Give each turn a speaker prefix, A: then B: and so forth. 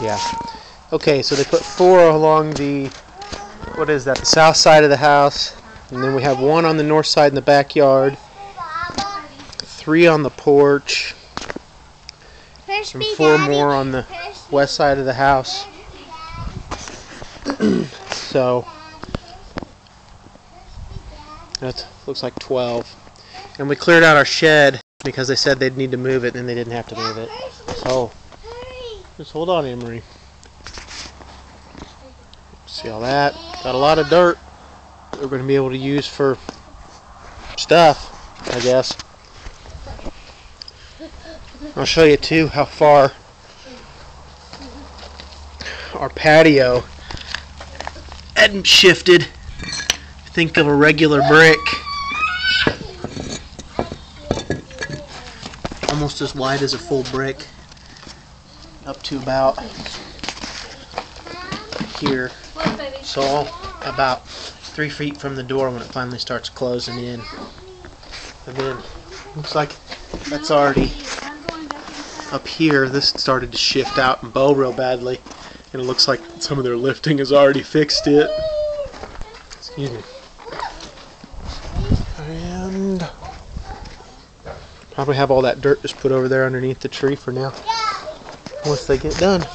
A: Yeah. Okay, so they put 4 along the, what is that, the south side of the house. And then we have 1 on the north side in the backyard. 3 on the porch. And 4 more on the west side of the house. So, that looks like 12. And we cleared out our shed because they said they'd need to move it, and they didn't have to move it. So, just hold on, Emery. See all that? Got a lot of dirt that we're going to be able to use for stuff, I guess. I'll show you too how far our patio hadn't shifted. Think of a regular brick, almost as wide as a full brick, up to about here. So about 3 feet from the door when it finally starts closing in. And then looks like that's already up here. This started to shift out and bow real badly, and it looks like some of their lifting has already fixed it. Excuse me. And probably have all that dirt just put over there underneath the tree for now once they get done.